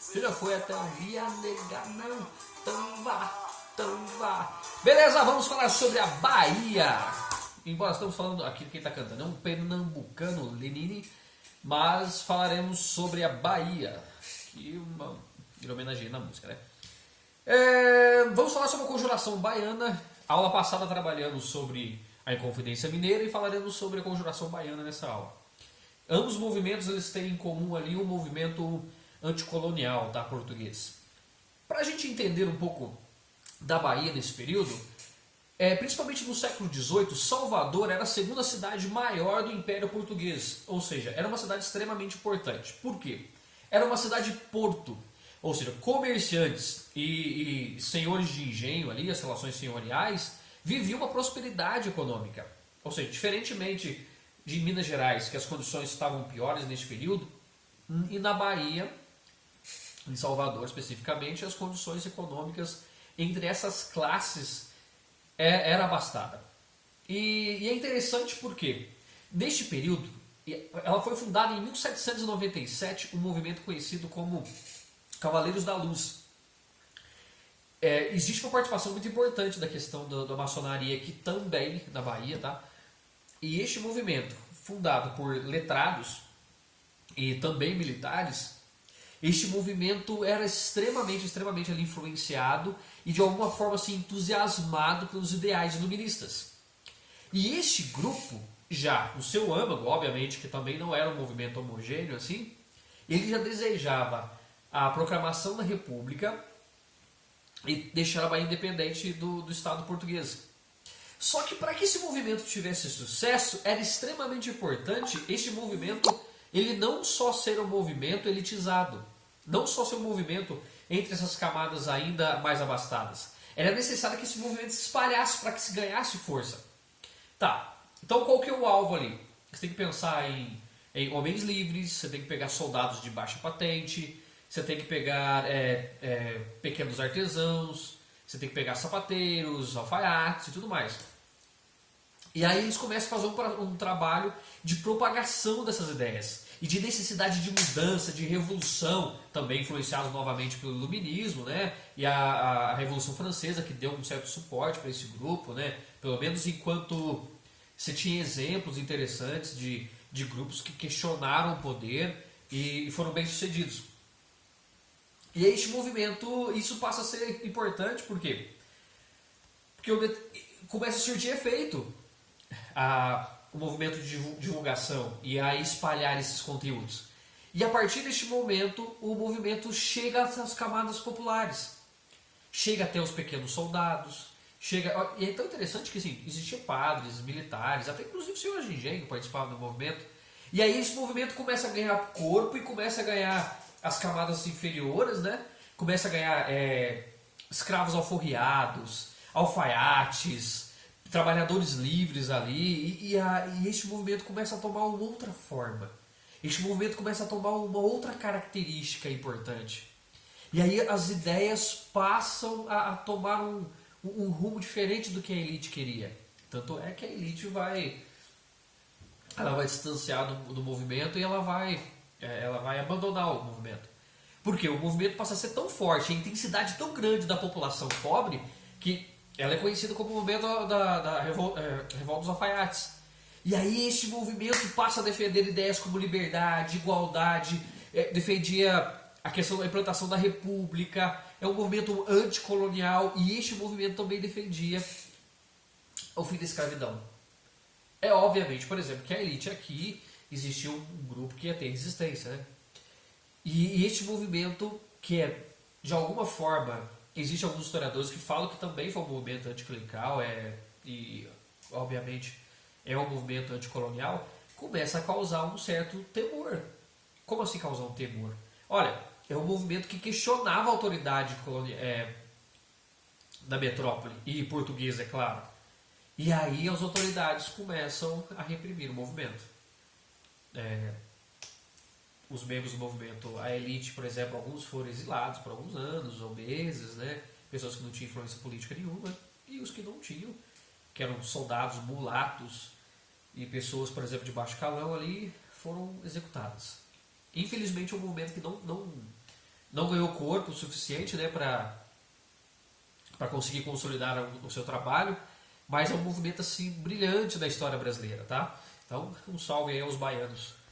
Você já foi até o Ria Nega, não? Então vá. Beleza, vamos falar sobre a Bahia. Embora estamos falando aqui, quem está cantando é um pernambucano, Lenine, mas falaremos sobre a Bahia, que ele homenageia na música, né? Vamos falar sobre a conjuração baiana. Aula passada trabalhamos sobre a Inconfidência Mineira e falaremos sobre a conjuração baiana nessa aula. Ambos os movimentos eles têm em comum ali um movimento anticolonial, tá, português. Para a gente entender um pouco da Bahia nesse período, principalmente no século XVIII, Salvador era a segunda cidade maior do Império Português, ou seja, era uma cidade extremamente importante. Por quê? Era uma cidade-porto, ou seja, comerciantes e senhores de engenho ali, as relações senhoriais, viviam uma prosperidade econômica. Ou seja, diferentemente de Minas Gerais, que as condições estavam piores nesse período, e na Bahia, em Salvador especificamente, as condições econômicas entre essas classes era abastada. E é interessante porque, neste período, ela foi fundada em 1797, um movimento conhecido como Cavaleiros da Luz. Existe uma participação muito importante da questão da maçonaria aqui também na Bahia, tá? E este movimento, fundado por letrados e também militares, este movimento era extremamente ali influenciado e de alguma forma assim, entusiasmado pelos ideais iluministas. E este grupo, já no seu âmago, obviamente que também não era um movimento homogêneo assim, ele já desejava a proclamação da República e deixar a Bahia independente do Estado português. Só que para que esse movimento tivesse sucesso, era extremamente importante este movimento, ele não só ser um movimento elitizado, não só ser um movimento entre essas camadas ainda mais abastadas. Era necessário que esse movimento se espalhasse para que se ganhasse força. Tá, então qual que é o alvo ali? Você tem que pensar em homens livres, você tem que pegar soldados de baixa patente, você tem que pegar pequenos artesãos, você tem que pegar sapateiros, alfaiates e tudo mais. E aí eles começam a fazer um trabalho de propagação dessas ideias e de necessidade de mudança, de revolução, também influenciados novamente pelo iluminismo, né? E a Revolução Francesa, que deu um certo suporte para esse grupo, né? Pelo menos enquanto você tinha exemplos interessantes de grupos que questionaram o poder e foram bem-sucedidos. E aí este movimento, isso passa a ser importante, por quê? Porque começa a surtir efeito o movimento de divulgação e a espalhar esses conteúdos. E a partir deste momento, o movimento chega às camadas populares, chega até os pequenos soldados, e é tão interessante que assim, existiam padres, militares, até inclusive senhores de engenho que participavam do movimento. E aí esse movimento começa a ganhar corpo e começa a ganhar as camadas inferiores, né? Começa a ganhar escravos alforriados, alfaiates, trabalhadores livres ali, e este movimento começa a tomar uma outra forma. Este movimento começa a tomar uma outra característica importante. E aí as ideias passam a tomar um rumo diferente do que a elite queria. Tanto é que a elite vai distanciar do movimento e ela vai abandonar o movimento. Porque o movimento passa a ser tão forte, a intensidade tão grande da população pobre, que ela é conhecida como o movimento da revolta dos alfaiates. E aí este movimento passa a defender ideias como liberdade, igualdade, defendia a questão da implantação da república, é um movimento anticolonial, e este movimento também defendia o fim da escravidão. Obviamente, por exemplo, que a elite aqui existia um grupo que ia ter resistência, né? E este movimento, que de alguma forma, existem alguns historiadores que falam que também foi um movimento anticlerical, e obviamente é um movimento anticolonial, começa a causar um certo temor. Como assim causar um temor? Olha, é um movimento que questionava a autoridade da metrópole, e portuguesa, é claro. E aí as autoridades começam a reprimir o movimento. Os membros do movimento, a elite, por exemplo, alguns foram exilados por alguns anos ou meses, né? Pessoas que não tinham influência política nenhuma, e os que não tinham, que eram soldados, mulatos, e pessoas, por exemplo, de baixo calão ali, foram executadas. Infelizmente é um movimento que não ganhou corpo o suficiente, né, para conseguir consolidar o seu trabalho, mas é um movimento assim brilhante da história brasileira, tá? Então, um salve aí aos baianos.